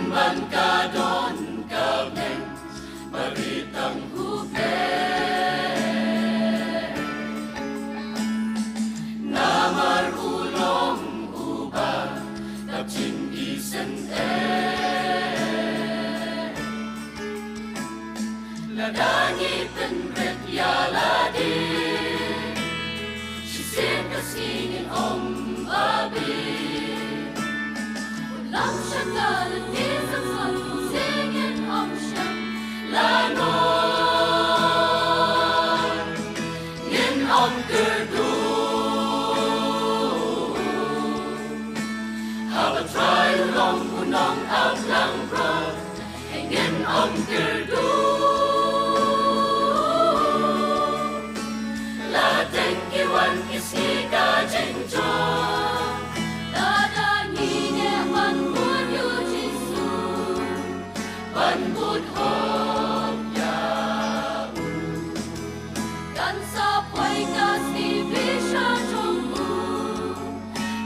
man ka doon kami baritang hube na marulong uba tapchin isen ladangi penret yaladi sisir kasingin babi Lam shakal tisam son singin sham lanon yin kerdu have a try long unong out lang bro yin kerdu la tengkiwan kisika jengjo Ban bút hộp ya Gan sa quay ca si vi sha trong bu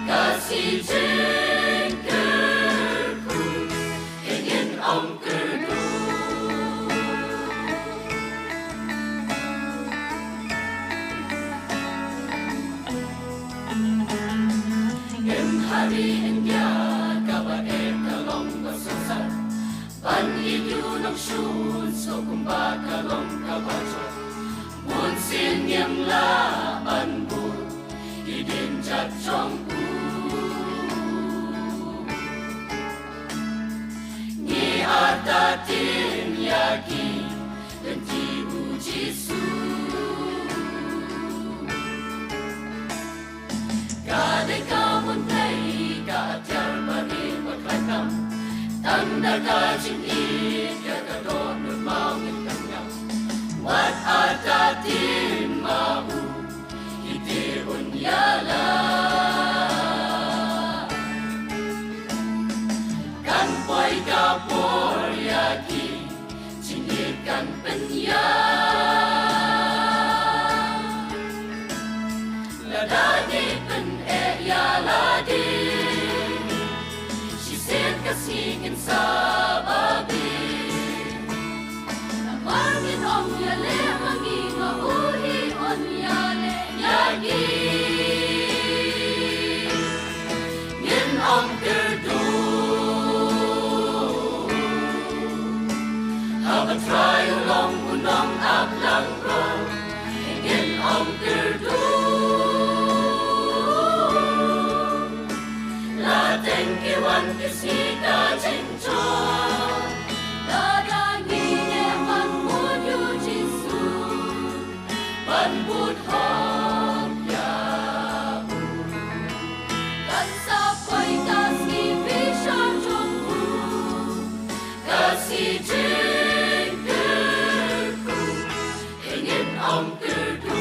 Ca si trên cơ khu Hình yên ông cơ đu Em hari en ya Ka ba em ka long ba sa sa Ban itu nang shun so kumba kalong kabacho Mun sin yam la ban bu idin chat chong u Ni ata tin yaki dan ti u jisu Kade kamun play ka atyar bari maklakam Tanda ka jingit ya ka doon ng mawin kanyang Wat atatin mau iti unyala Kan poy ka por yaki jingit kan penya Ladadi pen yaladi Kasingin sa babi Namangin om yale Manging mauhi on yale Yagi Ngin om kerdu Have a try long unong ablang ro Ngin om kerdu Tengkiwan kisika jingjo Dadangine man munyu jisu Ban bút hộp ya Kan sa quay kasi visha trong bu Kasi jing kerku Ingin om kerdu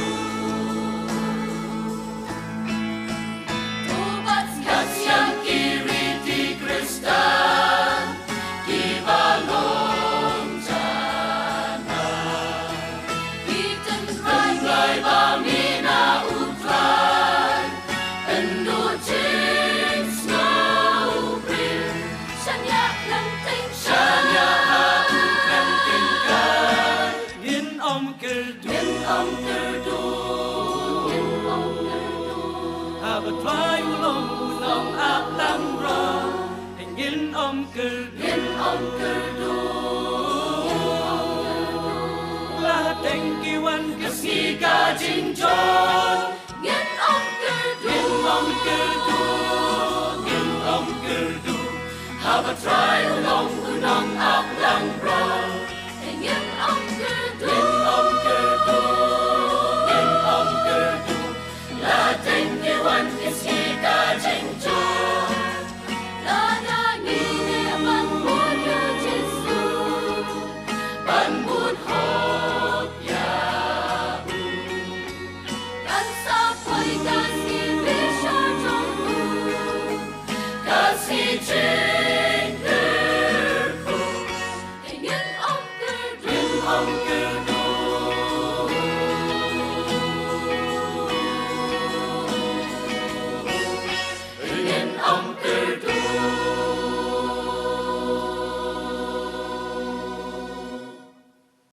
Have a try long áp lăng ro Hình yên kerdu La tengkiwan kasika jingjon Ngin kerdu Have a try long unong ap lang ro Ngin kerdu La tengkiwan kisika jingjo Dadangine man munyu jisu Ban bút hộp ya Kan sa quay kasi visha trong bu Kasi jing kerku Ngin om kerdu